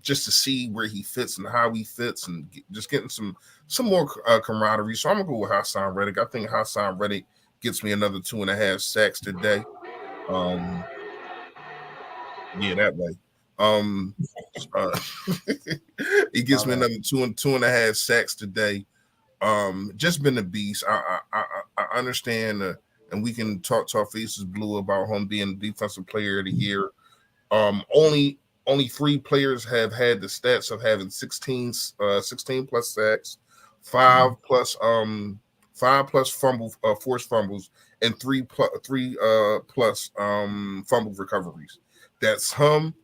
just to see where he fits and how he fits, and just getting some more camaraderie. So I'm gonna go with Hassan Reddick. I think Hassan Reddick gets me another 2.5 sacks today. Yeah, that way. Uh, he gets me another 2.5 sacks today. Just been a beast. I understand, and we can talk to our faces blue about him being defensive player of the year. Only 3 players have had the stats of having 16 plus sacks, 5 plus forced fumbles, and 3 plus fumble recoveries. That's him,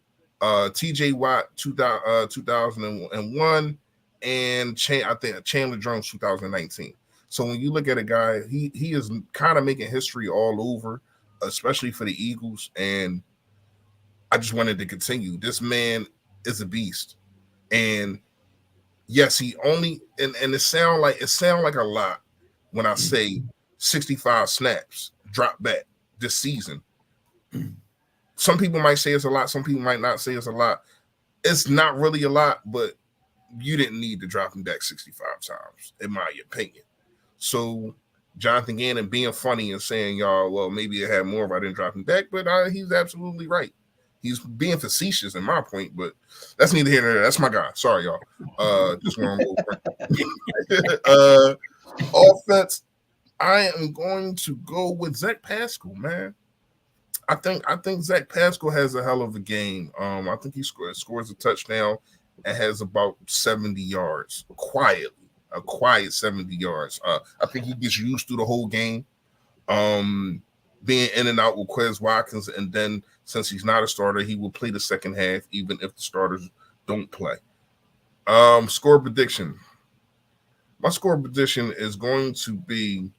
TJ Watt 2001, and I think Chandler Jones 2019. So when you look at a guy, he is kind of making history all over, especially for the Eagles, and I just wanted to continue. This man is a beast. And yes, he only and it sound like a lot when I say 65 snaps drop back this season. Some people might say it's a lot, some people might not say it's a lot. It's not really a lot, but you didn't need to drop him back 65 times, in my opinion. So Jonathan Gannon being funny and saying, y'all, well, maybe it had more if I didn't drop him back, but he's absolutely right. He's being facetious in my point, but that's neither here nor there. That's my guy. Sorry, y'all. Just one more. Offense, I am going to go with Zach Pascal, man. I think Zach Pascal has a hell of a game. I think he scores a touchdown and has about 70 yards quietly, a quiet 70 yards. I think he gets used through the whole game. Being in and out with Quez Watkins, and then since he's not a starter, he will play the second half, even if the starters don't play. Score prediction. My score prediction is going to be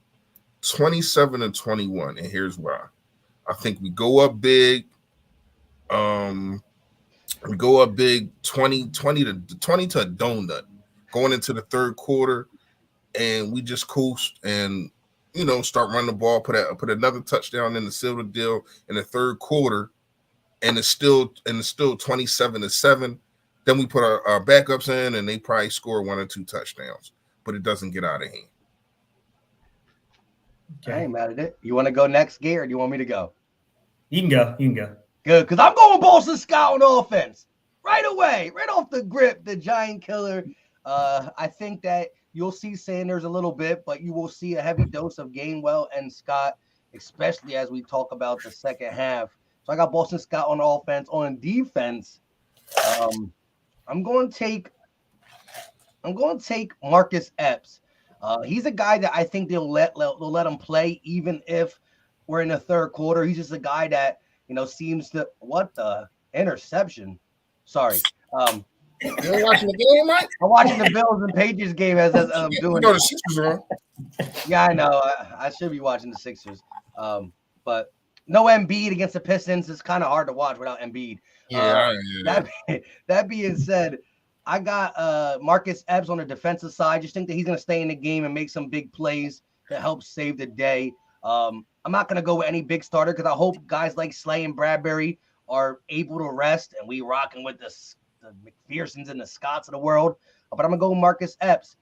27-21, and here's why. I think we go up big. We go up big 20 to a donut going into the third quarter, and we just coast and start running the ball, put another touchdown in the silver deal in the third quarter, and it's still 27-7. Then we put our backups in, and they probably score 1 or 2 touchdowns, but it doesn't get out of hand. Okay. I ain't mad at it. You want to go next, Gary, or do you want me to go? You can go. Good, because I'm going Boston Scott on offense right away, right off the grip, the giant killer. I think that you'll see Sanders a little bit, but you will see a heavy dose of Gainwell and Scott, especially as we talk about the second half. So I got Boston Scott on offense. On defense, I'm going to take Marcus Epps. He's a guy that I think they'll let him play even if we're in the third quarter. He's just a guy that seems to what the interception. Sorry. You're watching the game, Mike? I'm watching the Bills and Patriots game as I'm doing. The Sixers are on. Yeah, I know. I should be watching the Sixers. But no Embiid against the Pistons is kind of hard to watch without Embiid. Yeah. That being said, I got Marcus Epps on the defensive side. Just think that he's going to stay in the game and make some big plays to help save the day. I'm not going to go with any big starter because I hope guys like Slay and Bradbury are able to rest and we rocking with the McPhersons and the Scotts of the world. But I'm going to go with Marcus Epps.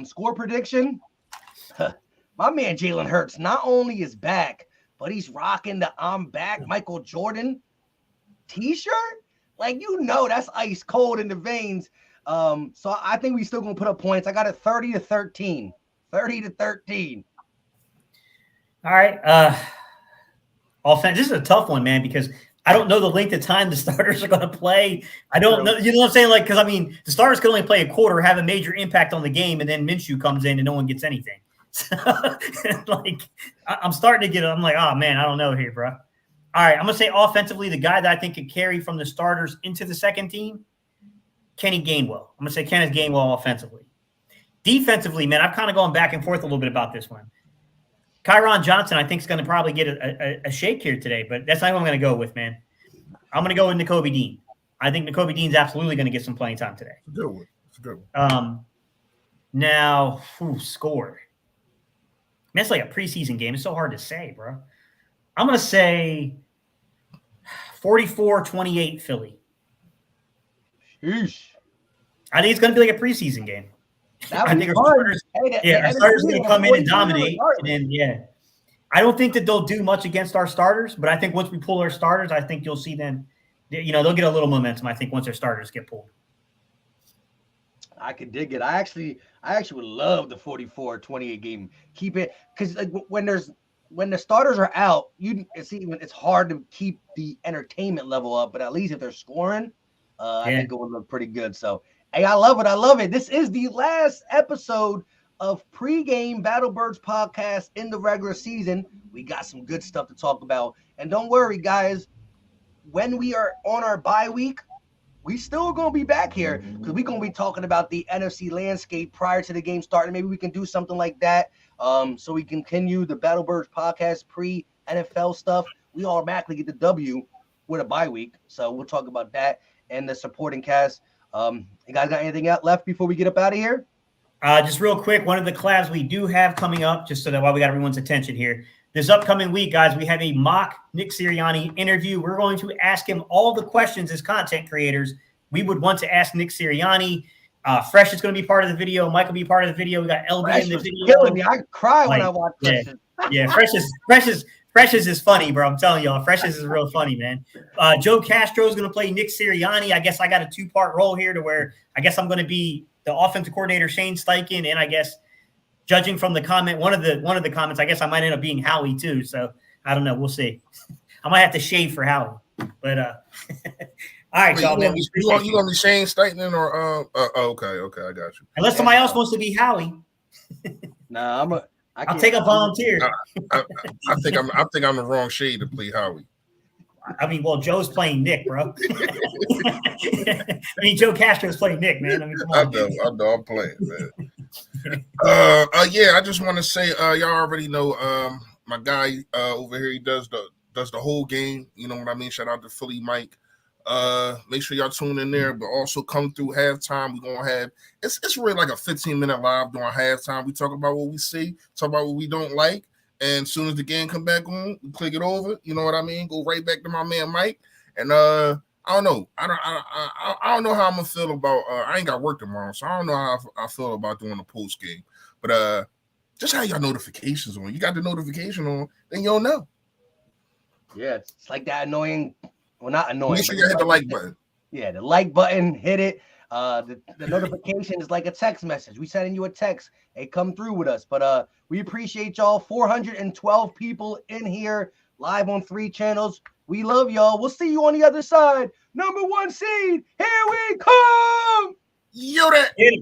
Score prediction, my man Jalen Hurts not only is back, but he's rocking the I'm back Michael Jordan t-shirt. Like, that's ice cold in the veins. So I think we still going to put up points. I got it 30-13. 30-13. All right. Offense. This is a tough one, man, because I don't know the length of time the starters are going to play. I don't know. You know what I'm saying? Like, because, the starters can only play a quarter, have a major impact on the game, and then Minshew comes in and no one gets anything. So, I'm starting to get – I'm like, oh, man, I don't know here, bro. All right, I'm going to say offensively, the guy that I think could carry from the starters into the second team, Kenny Gainwell. I'm going to say Kenneth Gainwell offensively. Defensively, man, I'm kind of going back and forth a little bit about this one. Kyron Johnson, I think, is going to probably get a shake here today, but that's not what I'm going to go with, man. I'm going to go with Nakobe Dean. I think Nakobe Dean's absolutely going to get some playing time today. It's a good one. Now, score. Man, it's like a preseason game. It's so hard to say, bro. I'm going to say 44-28 Philly. Sheesh. I think it's going to be like a preseason game. I think our starters are going to come in and dominate. And then, I don't think that they'll do much against our starters, but I think once we pull our starters, I think you'll see them they'll get a little momentum, I think, once their starters get pulled. I could dig it. I actually would love the 44-28 game. Keep it, because like when the starters are out, it's hard to keep the entertainment level up. But at least if they're scoring, I think it would look pretty good. So hey, I love it. I love it. This is the last episode of Pregame Battlebirds podcast in the regular season. We got some good stuff to talk about, and don't worry, guys. When we are on our bye week, we still gonna be back here because we're gonna be talking about the NFC landscape prior to the game starting. Maybe we can do something like that, so we continue the Battlebirds podcast pre-NFL stuff. We automatically get the W with a bye week, so we'll talk about that and the supporting cast. You guys got anything else left before we get up out of here? Just real quick, one of the collabs we do have coming up, just so that while we got everyone's attention here, this upcoming week, guys, we have a mock Nick Sirianni interview. We're going to ask him all the questions as content creators we would want to ask Nick Sirianni. Fresh is going to be part of the video. Mike will be part of the video. We got LB Fresh in the was video. Killing me. I cry when I watch yeah, Fresh. Yeah, Fresh is funny, bro. I'm telling y'all, Fresh is real funny, man. Joe Castro is going to play Nick Sirianni. I guess I got a 2-part role here to where I guess I'm going to be the offensive coordinator, Shane Steichen, and I guess judging from the comment, one of the comments, I guess I might end up being Howie too. So I don't know. We'll see. I might have to shave for Howie, but all right, Wait, y'all, man. You gonna be Shane Steichen or okay, I got you. Unless somebody else wants to be Howie. Nah, I'll take a volunteer. I think I'm the wrong shade to play Howie. I mean, well, Joe's playing Nick, bro. I mean, Joe Castro's playing Nick, man. I mean, come on. I know, I'm playing, man. Yeah, I just want to say, y'all already know, my guy over here, he does the whole game. You know what I mean? Shout out to Philly Mike. Make sure y'all tune in there, but also come through halftime. We're gonna have it's really like a 15-minute live during halftime. We talk about what we see, talk about what we don't like, and as soon as the game come back on, we click it over. You know what I mean? Go right back to my man Mike. And I don't know. I don't know how I'm gonna feel about. I ain't got work tomorrow, so I don't know how I feel about doing a post game. But just have y'all notifications on. You got the notification on, then you'll know. Yeah, it's like that annoying. Well, not annoying. Make sure you hit the like button. Yeah, the like button, hit it. The notification is like a text message. We sending you a text. Hey, come through with us. But we appreciate y'all. 412 people in here live on 3 channels. We love y'all. We'll see you on the other side. Number 1 seed. Here we come. Yoda.